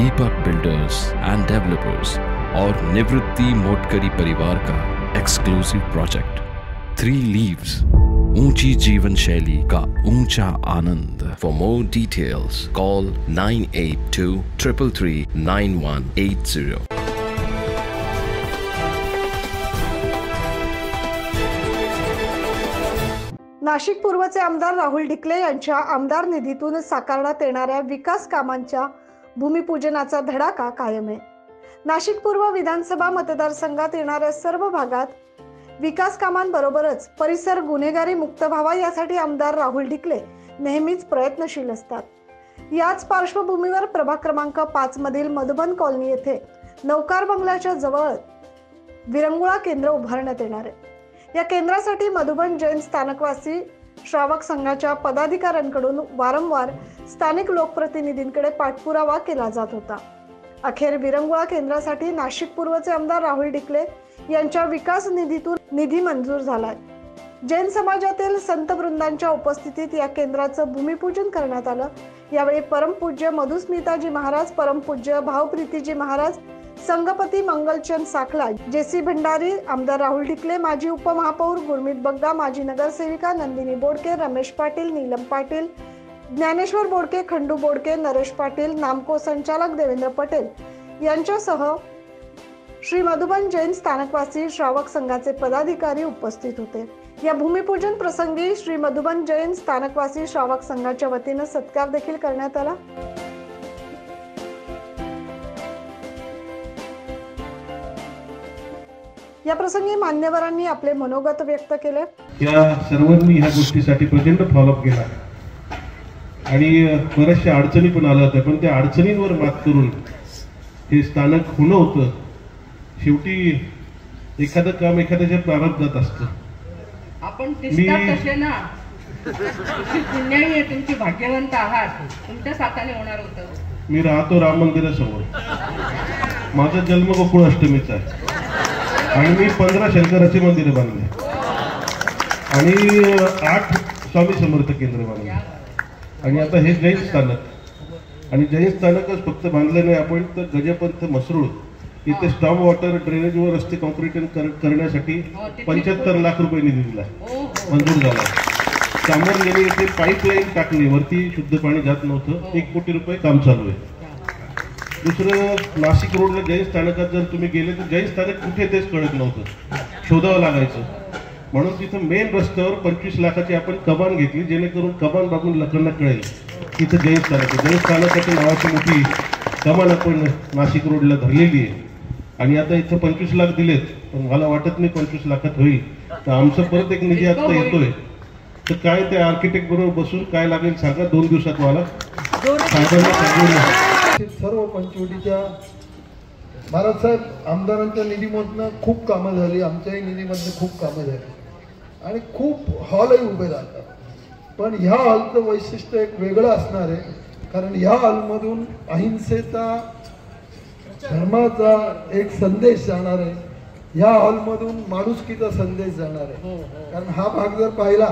Deepak builders end developers और निवृत्ति मोटकरी परिवार का एक्सक्लूसिव प्रोजेक्ट 3 लीव्स, ऊंची जीवन शैली का ऊंचा आनंद। For more details call 9823339180। Nashik पूर्वचे आमदार राहुल ढिकले यांच्या आमदार निधीतून साकारण्यात येणाऱ्या विकास कामांच्या भूमिपूजनाचा धडाका कायम आहे। नाशिक पूर्व विधानसभा मतदारसंघात येणाऱ्या सर्व भागात विकास कामांबरोबरच परिसर गुन्हेगारी मुक्त व्हावा यासाठी आमदार राहुल ढिकले नेहमीच प्रयत्नशील असतात। याच पार्श्वभूमीवर प्रभाग क्रमांक 5 मधील मधुबन कॉलनी येथे नौकार बंगल्याच्या जवळ विरंगुळा केंद्र उभारण्यात येणार आहे। या केंद्रासाठी मधुबन जैन स्थानकवासी श्रावक संघाच्या पदाधिकाऱ्यांकडून वारंवार स्थानिक लोकप्रतिनिधींकडे पाठपुरावा केला जात होता। अखेर विरंगुळा केंद्रासाठी नाशिक पूर्वचे आमदार राहुल ढिकले यांच्या विकास निधीतून निधी मंजूर झालाय। जैन समाजातील संत वृंदांच्या उपस्थितीत या केंद्राचं भूमिपूजन करण्यात आलं। यावेळी परमपूज्य मधुस्मिताजी महाराज, परमपूज्य भावप्रीतीजी महाराज, संगपती मंगलचंद साखला, जेसी भंडारी, आमदार राहुल ढिकले, माजी उपमहापौर गुरमीत बग्गा, माजी नगरसेविका नंदिनी बोडके, रमेश पाटील, नीलम पाटील, ज्ञानेश्वर बोडके, खंडू बोडके, नरेश पाटील, नामको संचालक देवेंद्र पटेल यांच्यासह श्री मधुबन जैन स्थानकवासी श्रावक संघाचे पदाधिकारी उपस्थित होते। या भूमिपूजन प्रसंगी श्री मधुबन जैन स्थानकवासी श्रावक संघाच्या वतीने सत्कार देखील करण्यात आला। या प्रसंगी मान्यवरांनी आपले मनोगत व्यक्त केले। या सर्वांनी ह्या गोष्टीसाठी प्रचंड फॉलोअप केला आणि बऱ्याचशा अडचणी पण आल्या होत्या, पण त्या अडचणींवर मात करून हे स्थानक होणं होतं। शेवटी एखादं काम एखाद्याच्या प्रारब्धात असतं। आपण तसे ना पुण्याई तुमची भाग्यवंत आहात, तुमच्याच हाताने होणार होतं। मी राहतो राम मंदिरासमोर, माझा जन्म गोकुळ अष्टमीचा आहे आणि मी 15 शंकराचे मंदिर बांधले आणि 8 स्वामी समर्थ केंद्र बांधले आणि आता हे जैन स्थानक। आणि जैन स्थानकच फक्त बांधलं नाही आपण, तर गजपंथ मसरूळ इथे स्टॉर्म वॉटर ड्रेनेजवर रस्ते कॉन्क्रीटीकरण करण्यासाठी 75 लाख रुपये निधी दिला, मंजूर झाला। चांबर यांनी इथे पाईपलाईन टाकली, वरती शुद्ध पाणी जात नव्हतं, 1 कोटी रुपये काम चालू आहे। दुसरं, नाशिक रोडला जैन स्थानकात जर तुम्ही गेले तर जैन स्थानक कुठे तेच कळत नव्हतं, शोधावं लागायचं। म्हणून तिथं मेन रस्त्यावर 25 लाखाची आपण कमान घेतली, जेणेकरून कमान बाबून लोकांना कळेल तिथं जैन स्थानक आहे। जैन स्थानकाची नावाची मोठी कमान आपण नाशिक रोडला धरलेली आहे आणि आता इथं 25 लाख दिलेत, पण मला वाटत नाही 25 लाखात होईल। तर आमचा परत एक निधी आता येतोय, तर काय ते आर्किटेक्ट बरोबर बसून काय लागेल सांगा, 2 दिवसात मला साहेबांना सांगून। सर्व पंचवटीच्या महाराज साहेब आमदारांच्या निधीमधनं खूप कामं झाली, आमच्याही निधीमधनं खूप कामं झाली आणि खूप हॉलही उभे राहतात। पण ह्या हॉलचं वैशिष्ट्य एक वेगळं असणार आहे, कारण ह्या हॉलमधून अहिंसेचा, धर्माचा एक संदेश जाणार आहे। ह्या हॉलमधून माणुसकीचा संदेश जाणार आहे, कारण हा भाग जर पाहिला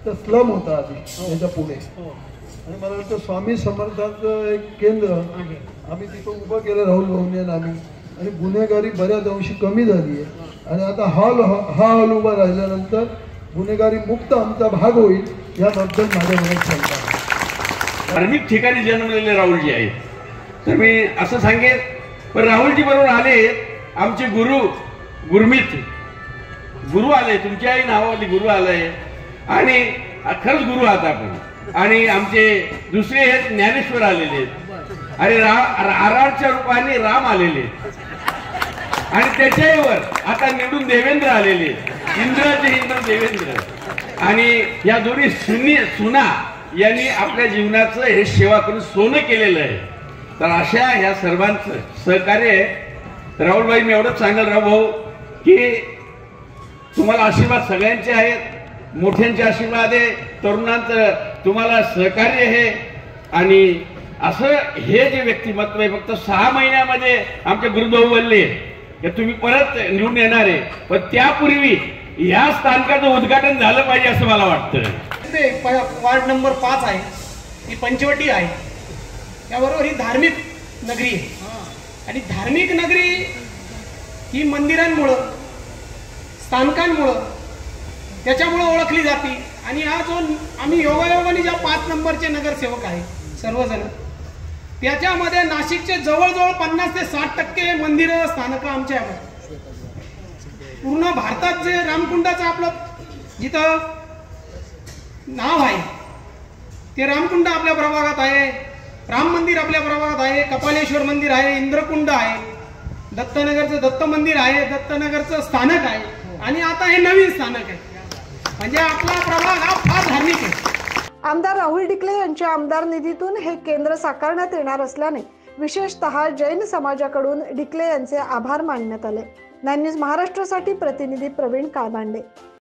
तर स्लम होता आधी, त्याच्या पुढे आणि मला वाटतं स्वामी समर्थांचं एक केंद्र आम्ही तिथं उभं केलं, राहुल भाऊंनी आम्ही, आणि गुन्हेगारी बऱ्याच अंशी कमी झाली आहे आणि आता हा हॉल उभा राहिल्यानंतर गुन्हेगारी मुक्त आमचा भाग होईल, याबद्दल माझ्या मनात शंका आहे। धार्मिक ठिकाणी जन्मलेले राहुलजी आहेत, तर मी असं सांगेन, पण राहुलजी बरोबर आले आमचे गुरु गुरमीत गुरु आले, तुमच्याही नावावरती गुरु आलंय आणि खरंच गुरु आहात आपण। आणि आमचे दुसरे हे ज्ञानेश्वर आलेले आहेत आणि आरारच्या रूपाने राम आलेले आणि त्याच्यावर आता निवडून देवेंद्र आलेले, इंद्राचे इंद्र देवेंद्र आणि या दोन्ही सुना यांनी आपल्या जीवनाचं हे सेवा करून सोनं केलेलं आहे। तर अशा ह्या सर्वांचं सहकार्य राहुलभाई, मी एवढंच सांगेल राव भाऊ की तुम्हाला आशीर्वाद सगळ्यांचे आहेत, मोठ्यांचे आशीर्वाद आहे, तरुणांचं तुम्हाला सहकार्य आहे आणि असं हे जे व्यक्तिमत्व आहे, फक्त 6 महिन्यामध्ये आमचे गुरुभाऊ बोलले की तुम्ही परत निवडून येणार आहे, पण त्यापूर्वी या स्थानकाचं उद्घाटन झालं पाहिजे असं मला वाटतं। वार्ड नंबर 5 आहे, ही पंचवटी आहे, त्याबरोबर ही धार्मिक नगरी आहे आणि धार्मिक नगरी ही मंदिरांमुळं, स्थानकांमुळं, त्याच्यामुळं ओळखली जाते. आणि हा जो आम्ही योगायोगाने ज्या 5 नंबरचे नगरसेवक आहे सर्वजण, त्याच्यामध्ये नाशिकचे जवळजवळ 50 ते 60% मंदिरं स्थानकं आमच्या आहे. पूर्ण भारतात जे रामकुंडाचं आपलं जिथं नाव आहे ते रामकुंड आपल्या प्रभागात आहे, राम मंदिर आपल्या प्रभागात आहे, कपालेश्वर मंदिर आहे, इंद्रकुंड आहे, दत्तनगरचं दत्त मंदिर आहे, दत्तनगरचं स्थानक आहे आणि आता हे नवीन स्थानक आहे. म्हणजे आपला प्रभाग हा फार धार्मिक आहे. आमदार राहुल डिकले यांच्या आमदार निधीतून हे केंद्र साकारण्यात येणार असल्याने विशेषतः जैन समाजाकडून डिकले यांचे आभार मानण्यात आले. 9 न्यूज महाराष्ट्रासाठी प्रतिनिधी प्रवीण काळबांडे.